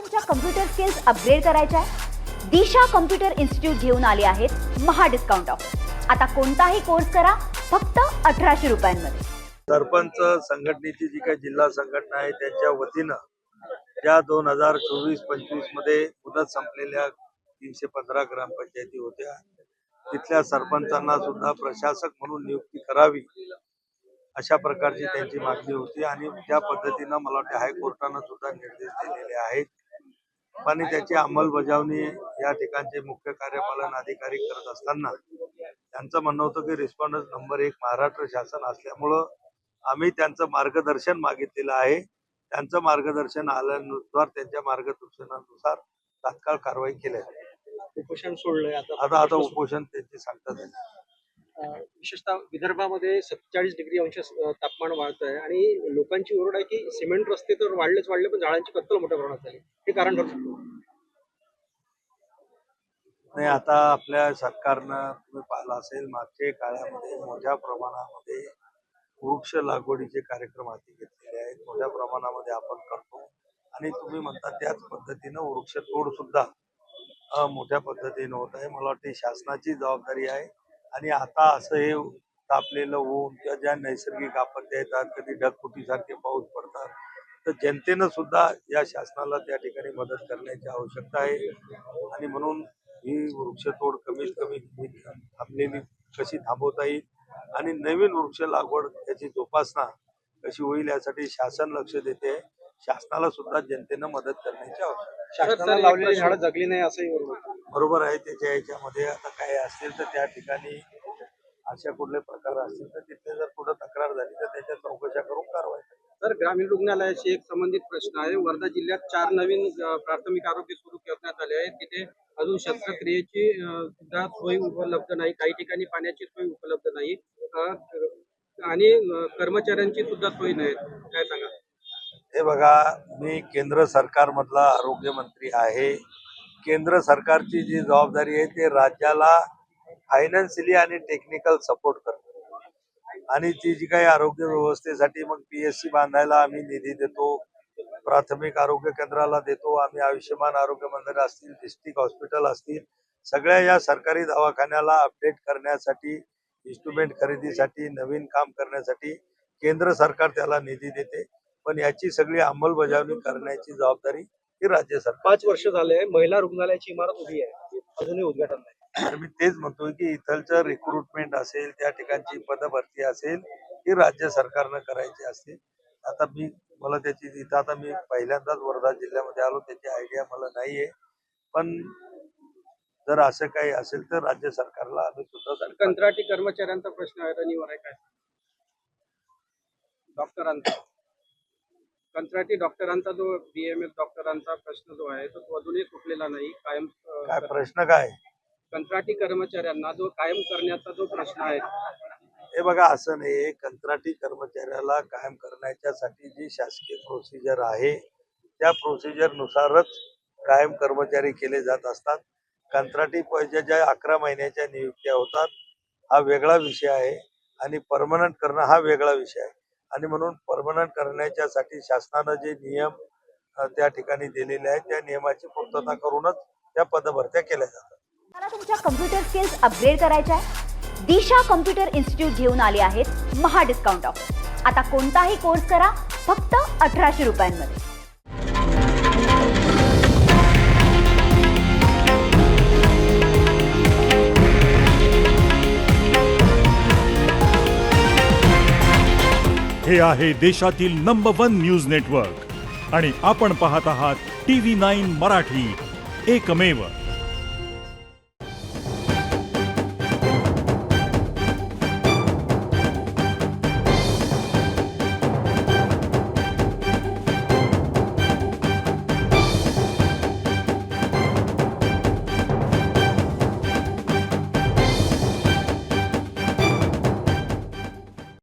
तुमच्या computer skills upgrade करायच्या आहे? दिशा कम्प्युटर इन्स्टिट्यूट घेऊन आले आहेत महा डिस्काउंट ऑफर। आता कोणताही कोर्स करा फक्त 1800 रुपयांमध्ये। सरपंच संघटनेची जी काही जिल्हा संघटना आहे त्यांच्या वतीनं ज्या 2024-25 मध्ये मुदत संपलेल्या 315 ग्रामपंचायती होत्या, तिथल्या सरपंचांना सुद्धा प्रशासक म्हणून नियुक्ती करावी अशा प्रकारची त्यांची मागणी होती आणि त्या पद्धतीनं मला वाटतं हायकोर्टानं सुद्धा निर्देश दिलेले आहेत। आणि त्याची अंमलबजावणी या ठिकाणचे मुख्य कार्यपालन अधिकारी करत असताना त्यांचं म्हणणं होतं की रिस्पॉन्डन्स नंबर 1 महाराष्ट्र शासन असल्यामुळं आम्ही त्यांचं मार्गदर्शन मागितलेलं आहे। त्यांचं मार्गदर्शन आल्यानुसार त्यांच्या मार्गदर्शनानुसार तात्काळ कारवाई केली आहे। उपोषण सोडलंय आता उपोषण त्यांचे सांगतात। विशेषतः विदर्भामध्ये 47 डिग्री अंश तापमान वाढत आहे आणि लोकांची ओरड आहे की सिमेंट रस्ते तर वाढले पण झाडांची कत्तल मोठ्या प्रमाणात झाली, हे कारण ठरू शकतो। नाही, आता आपल्या सरकारनं तुम्ही पाहिलं असेल मागच्या काळामध्ये मोठ्या प्रमाणामध्ये वृक्ष लागवडीचे कार्यक्रम हाती घेतलेले आहेत, मोठ्या प्रमाणामध्ये आपण करतो आणि तुम्ही म्हणता त्याच पद्धतीनं वृक्ष तोड सुद्धा मोठ्या पद्धतीनं होत आहे। मला वाटते शासनाची जबाबदारी आहे आणि आता असं हे तापलेलं ऊन किंवा ज्या नैसर्गिक आपत्ती येतात, कधी ढगफुटीसारखे पाऊस पडतात, तर जनतेनं सुद्धा या शासनाला त्या ठिकाणी मदत करण्याची आवश्यकता आहे आणि म्हणून ही वृक्षतोड कमीत कमी थांबलेली कशी थांबवता येईल आणि नवीन वृक्ष लागवड याची जोपासना कशी होईल यासाठी शासन लक्ष देते। शासनाला सुद्धा जनतेनं मदत करण्याची आवश्यकता आहे। शासनाला लावलेली झाडं जगली नाही असंही बरोबर आहे। त्याच्या याच्यामध्ये आता काय असतील तर त्या ठिकाणी अशा कुठले प्रकार असतील तर तिथे जर कुठं तक्रार झाली तर त्याच्या चौकशा करून कारवाई करावी। तर ग्रामीण रुग्णालयाशी एक संबंधित प्रश्न आहे। वर्धा जिल्ह्यात 4 नवीन प्राथमिक आरोग्य सुरू करण्यात आले आहेत, तिथे अजून शस्त्रक्रियेची सुद्धा सोय उपलब्ध नाही, काही ठिकाणी पाण्याची सोय उपलब्ध नाही आणि कर्मचाऱ्यांची सुद्धा सोय नाही। काय सांगा? हे बघा, मी केंद्र सरकारमधला आरोग्य मंत्री आहे। केंद्र सरकारची जी जबाबदारी आहे ते राज्याला फायनान्शियली आणि टेक्निकल सपोर्ट करतो आणि ती जी काही आरोग्य व्यवस्थेसाठी मग PSC बांधायला आम्ही निधी देतो, प्राथमिक आरोग्य केंद्राला देतो, आम्ही आयुष्यमान आरोग्य मंदिर असतील, डिस्ट्रिक्ट हॉस्पिटल असतील, सगळ्या या सरकारी दवाखान्याला अपडेट करण्यासाठी, इन्स्ट्रुमेंट खरेदीसाठी, नवीन काम करण्यासाठी केंद्र सरकार त्याला निधी देते, पण याची सगळी अंमलबजावणी करण्याची जबाबदारी ही राज्य सरकार। 5 वर्ष झाले महिला रुग्णालयाची इमारत उभी आहे, अजूनही उद्घाटन नाही। तर मी तेच म्हणतोय की इथलचं रिक्रुटमेंट असेल, त्या ठिकाणची पदभरती असेल ही राज्य सरकारनं करायची असते। आता मला त्याची इथं आता मी पहिल्यांदाच वर्धा जिल्ह्यामध्ये आलो, त्याची आयडिया मला नाहीये, पण जर असं काही असेल तर राज्य सरकारला आम्ही सुद्धा। कंत्राटी कर्मचाऱ्यांचा प्रश्न आहे, रनिवर आहे काय डॉक्टरांचा? कंत्राटी डॉक्टरांचा जो BMS डॉक्टरांचा प्रश्न जो आहे तो अजूनही सुटलेला नाही। कायम काय प्रश्न काय? कंत्राटी कर्मचाऱ्यांना जो कायम करण्याचा जो प्रश्न आहे। हे बघा, असं नाही, कंत्राटी कर्मचाऱ्याला कायम करण्याच्यासाठी जी शासकीय प्रोसिजर आहे त्या प्रोसिजर नुसारच कायम कर्मचारी केले जात असतात। कंत्राटी ज्या 11 महिन्याच्या नियुक्त्या होतात हा वेगळा विषय आहे आणि परमनंट करणं हा वेगळा विषय आहे आणि म्हणून परमनंट करण्याच्यासाठी शासनानं जे नियम त्या ठिकाणी दिलेले आहेत त्या नियमाची पूर्तता करूनच त्या पदभरत्या केल्या जातात। मला तुमच्या कम्प्युटर स्किल्स अपग्रेड करायच्या आहे? दिशा कम्प्युटर इन्स्टिट्यूट घेऊन आले आहेत महा डिस्काउंट ऑफर। आता कोणताही कोर्स करा फक्त 1800 रुपयांमध्ये। हे आहे देशातील नंबर 1 न्यूज नेटवर्क आणि आपण पाहत आहात TV9 मराठी, एकमेव।